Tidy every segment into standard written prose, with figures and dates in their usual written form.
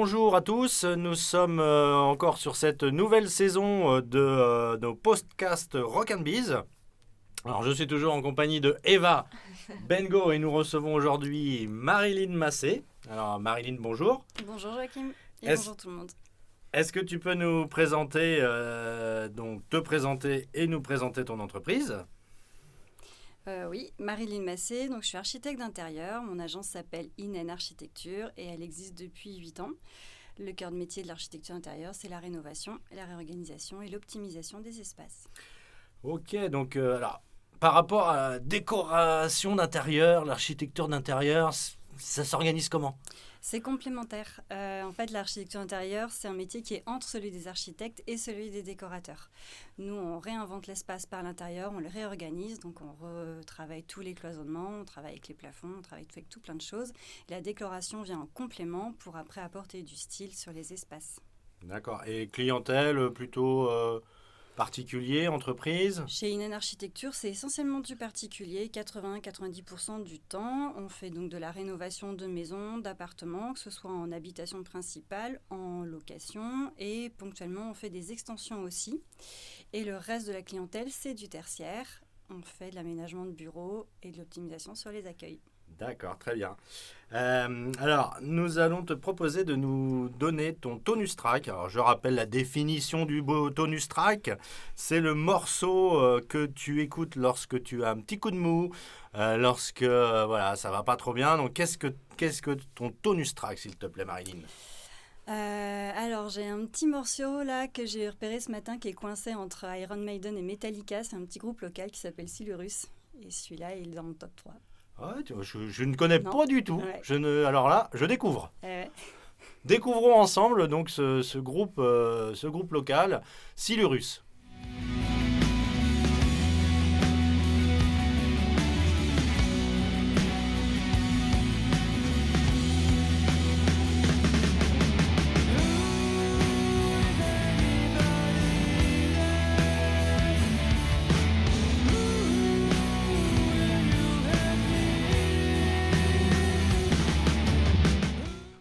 bonjour à tous, nous sommes encore sur cette nouvelle saison de nos podcasts Rock and Biz. Alors je suis toujours en compagnie de Eva Bengo et nous recevons aujourd'hui Marilyn Massé. Alors Marilyn, bonjour. Bonjour Joachim et bonjour tout le monde. Est-ce que tu peux nous présenter, donc te présenter et nous présenter ton entreprise ? Oui, Marilyn Massé, donc je suis architecte d'intérieur. Mon agence s'appelle INN Architecture et elle existe depuis 8 ans. Le cœur de métier de l'architecture intérieure, c'est la rénovation, la réorganisation et l'optimisation des espaces. Ok, donc alors, par rapport à la décoration d'intérieur, l'architecture d'intérieur, ça s'organise comment ? C'est complémentaire. En fait, l'architecture intérieure, c'est un métier qui est entre celui des architectes et celui des décorateurs. Nous, on réinvente l'espace par l'intérieur, on le réorganise, donc on retravaille tous les cloisonnements, on travaille avec les plafonds, on travaille avec tout plein de choses. La décoration vient en complément pour après apporter du style sur les espaces. D'accord. Et clientèle plutôt particulier, entreprise ? Chez INN Architecture, c'est essentiellement du particulier, 80-90% du temps. On fait donc de la rénovation de maisons, d'appartements, que ce soit en habitation principale, en location, et ponctuellement on fait des extensions aussi. Et le reste de la clientèle, c'est du tertiaire. On fait de l'aménagement de bureaux et de l'optimisation sur les accueils. D'accord, très bien. Alors, nous allons te proposer de nous donner ton tonus track. Alors, je rappelle la définition du beau tonus track. C'est le morceau que tu écoutes lorsque tu as un petit coup de mou, lorsque voilà, ça va pas trop bien. Donc, qu'est-ce que ton tonus track, s'il te plaît, Marilyn ? Alors, j'ai un petit morceau là que j'ai repéré ce matin qui est coincé entre Iron Maiden et Metallica. C'est un petit groupe local qui s'appelle Silurus. Et celui-là, il est dans mon top 3. Ouais, je ne connais pas du tout. Ouais. Alors là, je découvre. Découvrons ensemble donc ce groupe local, Silurus.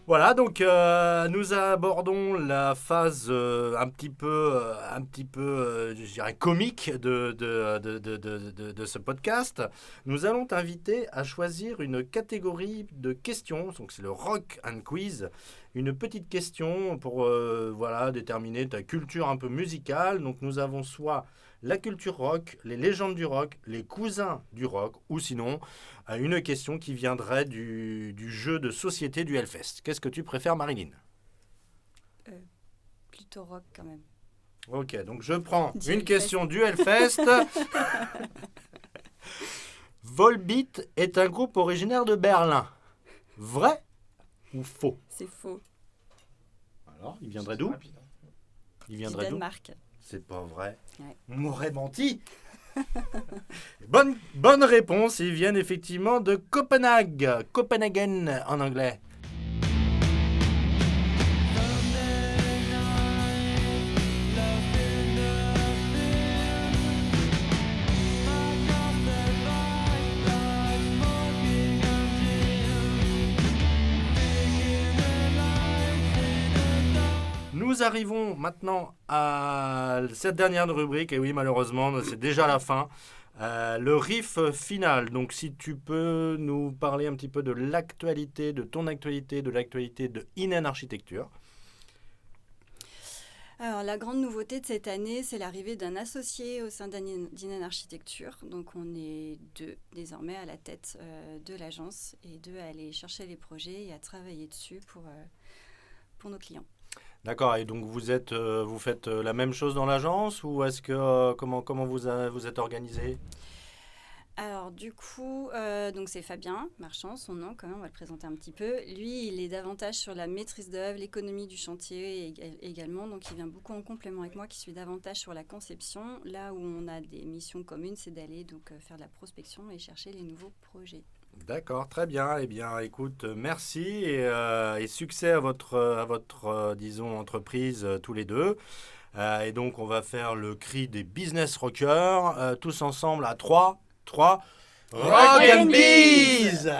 Voilà, donc nous abordons la phase un petit peu, je dirais, comique de ce podcast. Nous allons t'inviter à choisir une catégorie de questions. Donc c'est le Rock and Quiz, une petite question pour déterminer ta culture un peu musicale. Donc nous avons soit la culture rock, les légendes du rock, les cousins du rock, ou sinon une question qui viendrait du jeu de société du Hellfest. Qu'est-ce que tu préfères, Marilyn ? Plutôt rock quand même. Ok, donc je prends une question du Hellfest. Volbeat est un groupe originaire de Berlin. Vrai ou faux ? C'est faux. Alors, il viendrait d'où ? Il viendrait du Danemark. C'est pas vrai. Ouais. On m'aurait menti. Bonne réponse. Ils viennent effectivement de Copenhague. Copenhagen en anglais. Nous arrivons maintenant à cette dernière rubrique, et oui, malheureusement, c'est déjà la fin. Le riff final. Donc, si tu peux nous parler un petit peu de l'actualité, de ton actualité, de l'actualité de INN Architecture. Alors, la grande nouveauté de cette année, c'est l'arrivée d'un associé au sein d'INN Architecture. Donc, on est 2 désormais à la tête de l'agence et 2 à aller chercher les projets et à travailler dessus pour nos clients. D'accord, et donc vous faites la même chose dans l'agence ou est-ce que comment vous êtes organisé ? Alors du coup, donc c'est Fabien Marchand, son nom quand même, on va le présenter un petit peu. Lui, il est davantage sur la maîtrise d'œuvre, l'économie du chantier également, donc il vient beaucoup en complément avec moi qui suis davantage sur la conception. Là où on a des missions communes, c'est d'aller donc faire de la prospection et chercher les nouveaux projets. D'accord, très bien. Eh bien, écoute, merci et succès à votre disons, entreprise tous les deux. Et donc, on va faire le cri des business rockers, tous ensemble à 3, Rock and Biz!